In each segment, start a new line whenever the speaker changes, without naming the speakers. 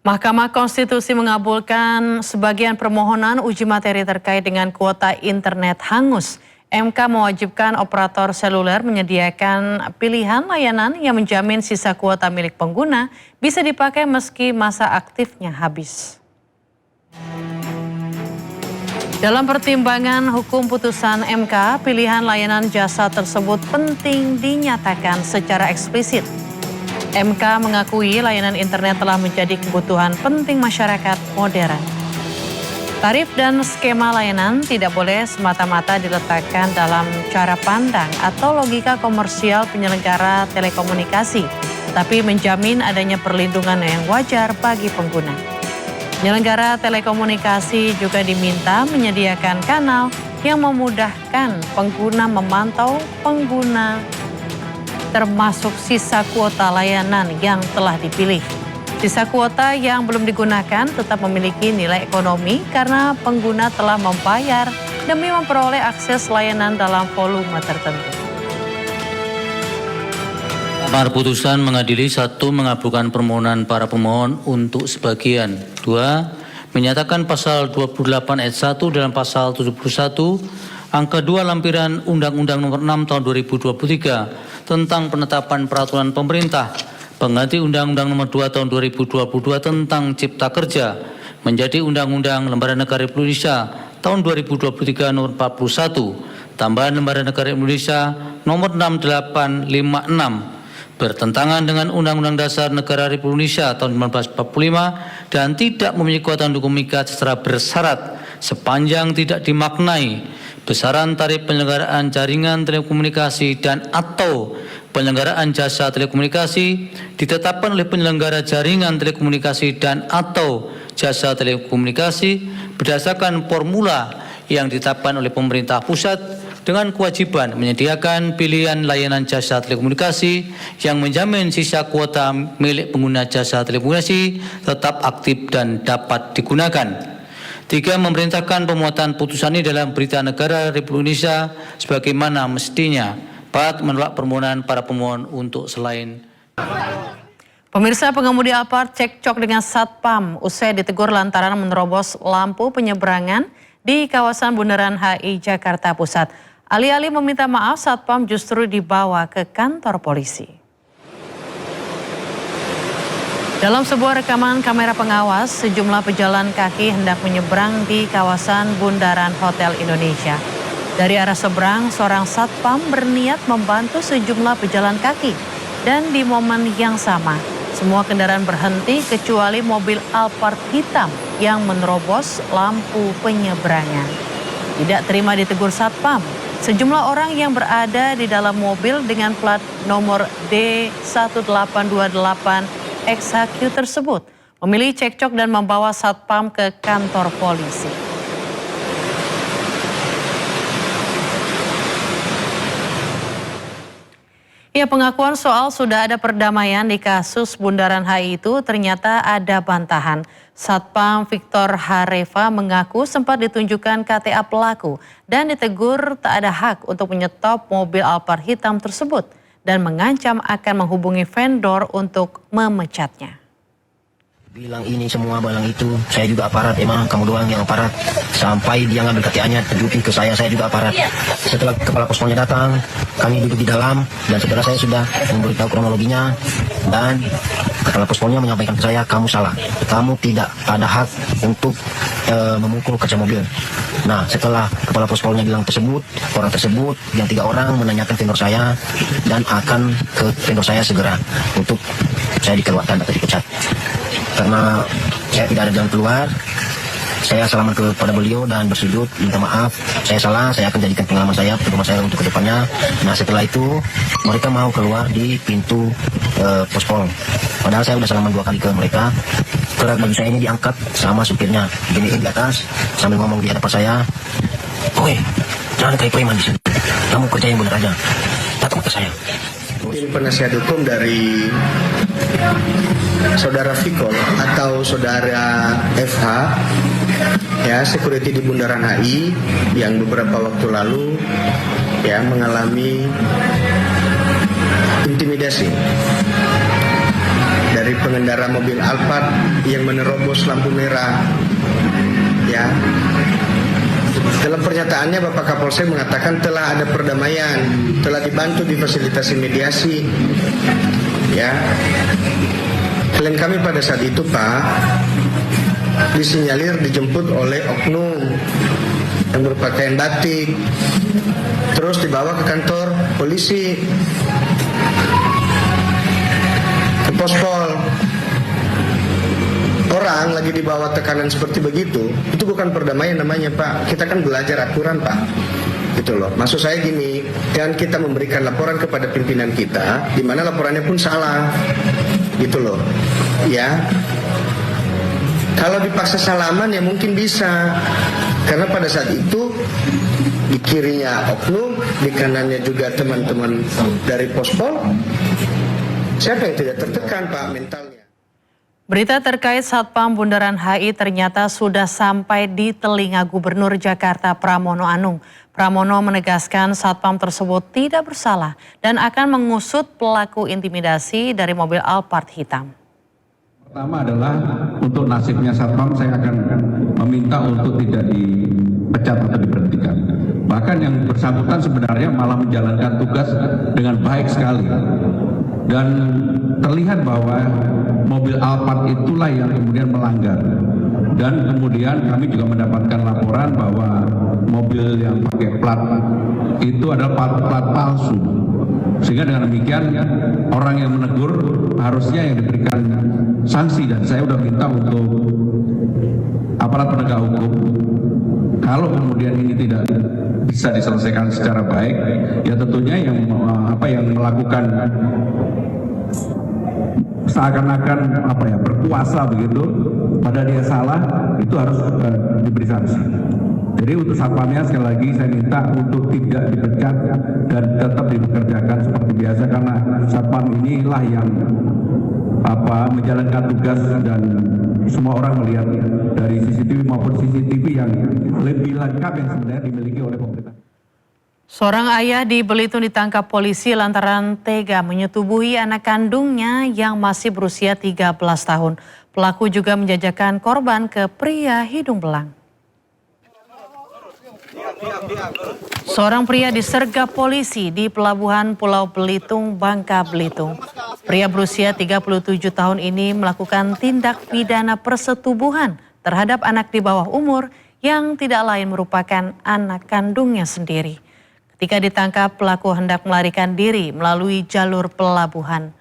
Mahkamah Konstitusi mengabulkan sebagian permohonan uji materi terkait dengan kuota internet hangus. MK mewajibkan operator seluler menyediakan pilihan layanan yang menjamin sisa kuota milik pengguna bisa dipakai meski masa aktifnya habis. Dalam pertimbangan hukum putusan MK, pilihan layanan jasa tersebut penting dinyatakan secara eksplisit. MK mengakui layanan internet telah menjadi kebutuhan penting masyarakat modern. Tarif dan skema layanan tidak boleh semata-mata diletakkan dalam cara pandang atau logika komersial penyelenggara telekomunikasi, tapi menjamin adanya perlindungan yang wajar bagi pengguna. Penyelenggara telekomunikasi juga diminta menyediakan kanal yang memudahkan pengguna memantau pengguna, termasuk sisa kuota layanan yang telah dipilih. Sisa kuota yang belum digunakan tetap memiliki nilai ekonomi karena pengguna telah membayar demi memperoleh akses layanan dalam volume tertentu.
Amar putusan mengadili 1. Mengabulkan permohonan para pemohon untuk sebagian. 2. Menyatakan pasal 28 ayat 1 dalam pasal 71 angka 2 lampiran Undang-Undang Nomor 6 Tahun 2023 tentang penetapan peraturan pemerintah pengganti Undang-Undang Nomor 2 Tahun 2022 tentang Cipta Kerja menjadi Undang-Undang Lembaga Negara Republik Indonesia Tahun 2023 Nomor 41 tambahan Lembaga Negara Indonesia Nomor 6856 bertentangan dengan Undang-Undang Dasar Negara Republik Indonesia tahun 1945 dan tidak memiliki kekuatan hukum mengikat secara bersyarat sepanjang tidak dimaknai besaran tarif penyelenggaraan jaringan telekomunikasi dan atau penyelenggaraan jasa telekomunikasi ditetapkan oleh penyelenggara jaringan telekomunikasi dan atau jasa telekomunikasi berdasarkan formula yang ditetapkan oleh pemerintah pusat dengan kewajiban menyediakan pilihan layanan jasa telekomunikasi yang menjamin sisa kuota milik pengguna jasa telekomunikasi tetap aktif dan dapat digunakan. 3. Memerintahkan pemuatan putusan ini dalam Berita Negara Republik Indonesia sebagaimana mestinya. 4. Menolak permohonan para pemohon untuk selain.
Pemirsa, pengemudi Alphard cekcok dengan Satpam usai ditegur lantaran menerobos lampu penyeberangan di kawasan Bundaran HI Jakarta Pusat. Alih-alih meminta maaf, Satpam justru dibawa ke kantor polisi. Dalam sebuah rekaman kamera pengawas, sejumlah pejalan kaki hendak menyeberang di kawasan Bundaran Hotel Indonesia. Dari arah seberang, seorang Satpam berniat membantu sejumlah pejalan kaki. Dan di momen yang sama, semua kendaraan berhenti kecuali mobil Alphard hitam yang menerobos lampu penyeberangan. Tidak terima ditegur Satpam, sejumlah orang yang berada di dalam mobil dengan plat nomor D1828XHQ tersebut memilih cekcok dan membawa Satpam ke kantor polisi. Ya, pengakuan soal sudah ada perdamaian di kasus Bundaran HI itu ternyata ada bantahan. Satpam Victor Hareva mengaku sempat ditunjukkan KTA pelaku dan ditegur tak ada hak untuk menyetop mobil Alphard hitam tersebut dan mengancam akan menghubungi vendor untuk memecatnya.
Bilang ini semua, bilang itu, saya juga aparat, emang kamu doang yang aparat. Sampai dia ngambil KTA-nya, tunjukin ke saya juga aparat. Setelah kepala pospolnya datang, kami duduk di dalam, dan setelah saya sudah memberitahu kronologinya, dan kepala pospolnya menyampaikan ke saya, kamu salah, kamu tidak ada hak untuk memukul kaca mobil. Nah, setelah kepala pospolnya bilang tersebut, orang tersebut, yang 3 orang menanyakan vendor saya, dan akan ke vendor saya segera untuk saya dikeluarkan atau dipecat. Karena saya tidak ada jalan keluar, saya salaman kepada beliau dan bersujud, minta maaf, saya salah, saya akan jadikan pengalaman saya, pedoman saya untuk kedepannya. Nah, setelah itu mereka mau keluar di pintu pospol. Padahal saya sudah salaman 2 kali ke mereka. Kerak baju saya ini diangkat sama supirnya, giniin di atas sambil ngomong di hadapan saya, "Oke, jangan kayak preman di sini. Kamu kerja yang benar aja. Datang ke saya."
Tim penasihat hukum dari saudara Victor atau saudara FH, ya, security di Bundaran HI yang beberapa waktu lalu ya mengalami intimidasi dari pengendara mobil Alphard yang menerobos lampu merah. Ya. Dalam pernyataannya Bapak Kapolsek mengatakan telah ada perdamaian, telah dibantu difasilitasi mediasi. Ya. Klien kami pada saat itu Pak disinyalir dijemput oleh oknum yang berpakaian batik, terus dibawa ke kantor polisi, ke Pospol. Orang lagi dibawa tekanan seperti begitu, itu bukan perdamaian namanya Pak. Kita kan belajar aturan Pak, gitu loh. Maksud saya gini, dan kita memberikan laporan kepada pimpinan kita, di mana laporannya pun salah, gitu loh. Ya, kalau dipaksa salaman ya mungkin bisa, karena pada saat itu di kirinya oknum, di kanannya juga teman-teman dari Pospol. Siapa yang tidak tertekan Pak mentalnya?
Berita terkait Satpam Bundaran HI ternyata sudah sampai di telinga Gubernur Jakarta Pramono Anung. Pramono menegaskan Satpam tersebut tidak bersalah dan akan mengusut pelaku intimidasi dari mobil Alphard hitam.
Pertama adalah untuk nasibnya Satpam saya akan meminta untuk tidak dipecat atau diberhentikan. Bahkan yang bersangkutan sebenarnya malah menjalankan tugas dengan baik sekali. Dan terlihat bahwa mobil Alphard itulah yang kemudian melanggar. Dan kemudian kami juga mendapatkan laporan bahwa mobil yang pakai plat itu adalah plat palsu. Sehingga dengan demikian orang yang menegur harusnya yang diberikan sanksi, dan saya sudah minta untuk aparat penegak hukum, kalau kemudian ini tidak bisa diselesaikan secara baik, ya tentunya yang melakukan seakan-akan berkuasa begitu, pada dia salah, itu harus diberi sanksi. Jadi untuk satpamnya sekali lagi saya minta untuk tidak dipecat dan tetap dipekerjakan seperti biasa, karena satpam inilah yang menjalankan tugas dan semua orang melihat dari CCTV maupun CCTV yang lebih lengkap yang sebenarnya dimiliki oleh pemerintah.
Seorang ayah di Belitung ditangkap polisi lantaran tega menyetubuhi anak kandungnya yang masih berusia 13 tahun. Pelaku juga menjajakan korban ke pria hidung belang. Seorang pria disergap polisi di Pelabuhan Pulau Belitung, Bangka Belitung. Pria berusia 37 tahun ini melakukan tindak pidana persetubuhan terhadap anak di bawah umur yang tidak lain merupakan anak kandungnya sendiri. Ketika ditangkap, pelaku hendak melarikan diri melalui jalur pelabuhan.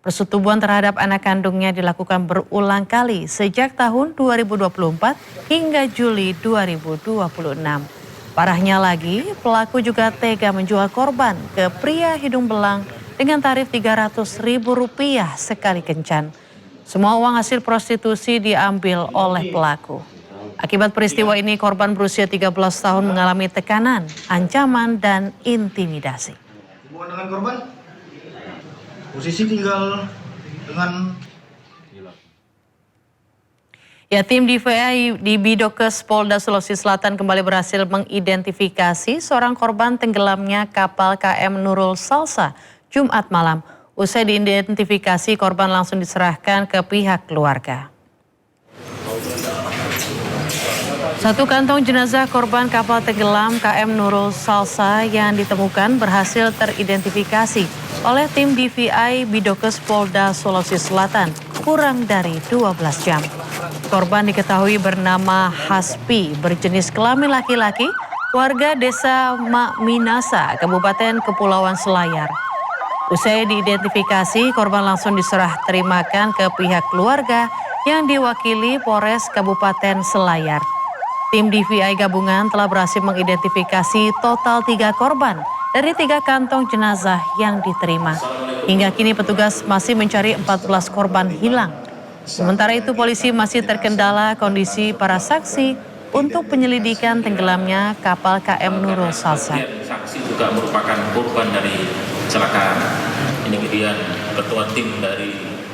Persetubuhan terhadap anak kandungnya dilakukan berulang kali sejak tahun 2024 hingga Juli 2026. Parahnya lagi, pelaku juga tega menjual korban ke pria hidung belang dengan tarif Rp300.000 sekali kencan. Semua uang hasil prostitusi diambil oleh pelaku. Akibat peristiwa ini, korban berusia 13 tahun mengalami tekanan, ancaman, dan intimidasi.
Hubungan dengan korban, posisi tinggal dengan...
Ya, tim DVI di Bidokes Polda Sulawesi Selatan kembali berhasil mengidentifikasi seorang korban tenggelamnya kapal KM Nurul Salsa Jumat malam. Usai diidentifikasi, korban langsung diserahkan ke pihak keluarga. Satu kantong jenazah korban kapal tenggelam KM Nurul Salsa yang ditemukan berhasil teridentifikasi oleh tim DVI Bidokes Polda Sulawesi Selatan kurang dari 12 jam. Korban diketahui bernama Haspi, berjenis kelamin laki-laki, warga desa Makminasa, Kabupaten Kepulauan Selayar. Usai diidentifikasi, korban langsung diserah terimakan ke pihak keluarga yang diwakili Polres Kabupaten Selayar. Tim DVI gabungan telah berhasil mengidentifikasi total 3 korban dari 3 kantong jenazah yang diterima. Hingga kini petugas masih mencari 14 korban hilang. Sementara itu polisi masih terkendala kondisi para saksi untuk penyelidikan tenggelamnya kapal KM Nurul Salsa.
Saksi juga merupakan korban dari kecelakaan. Ini kemudian ketua tim dari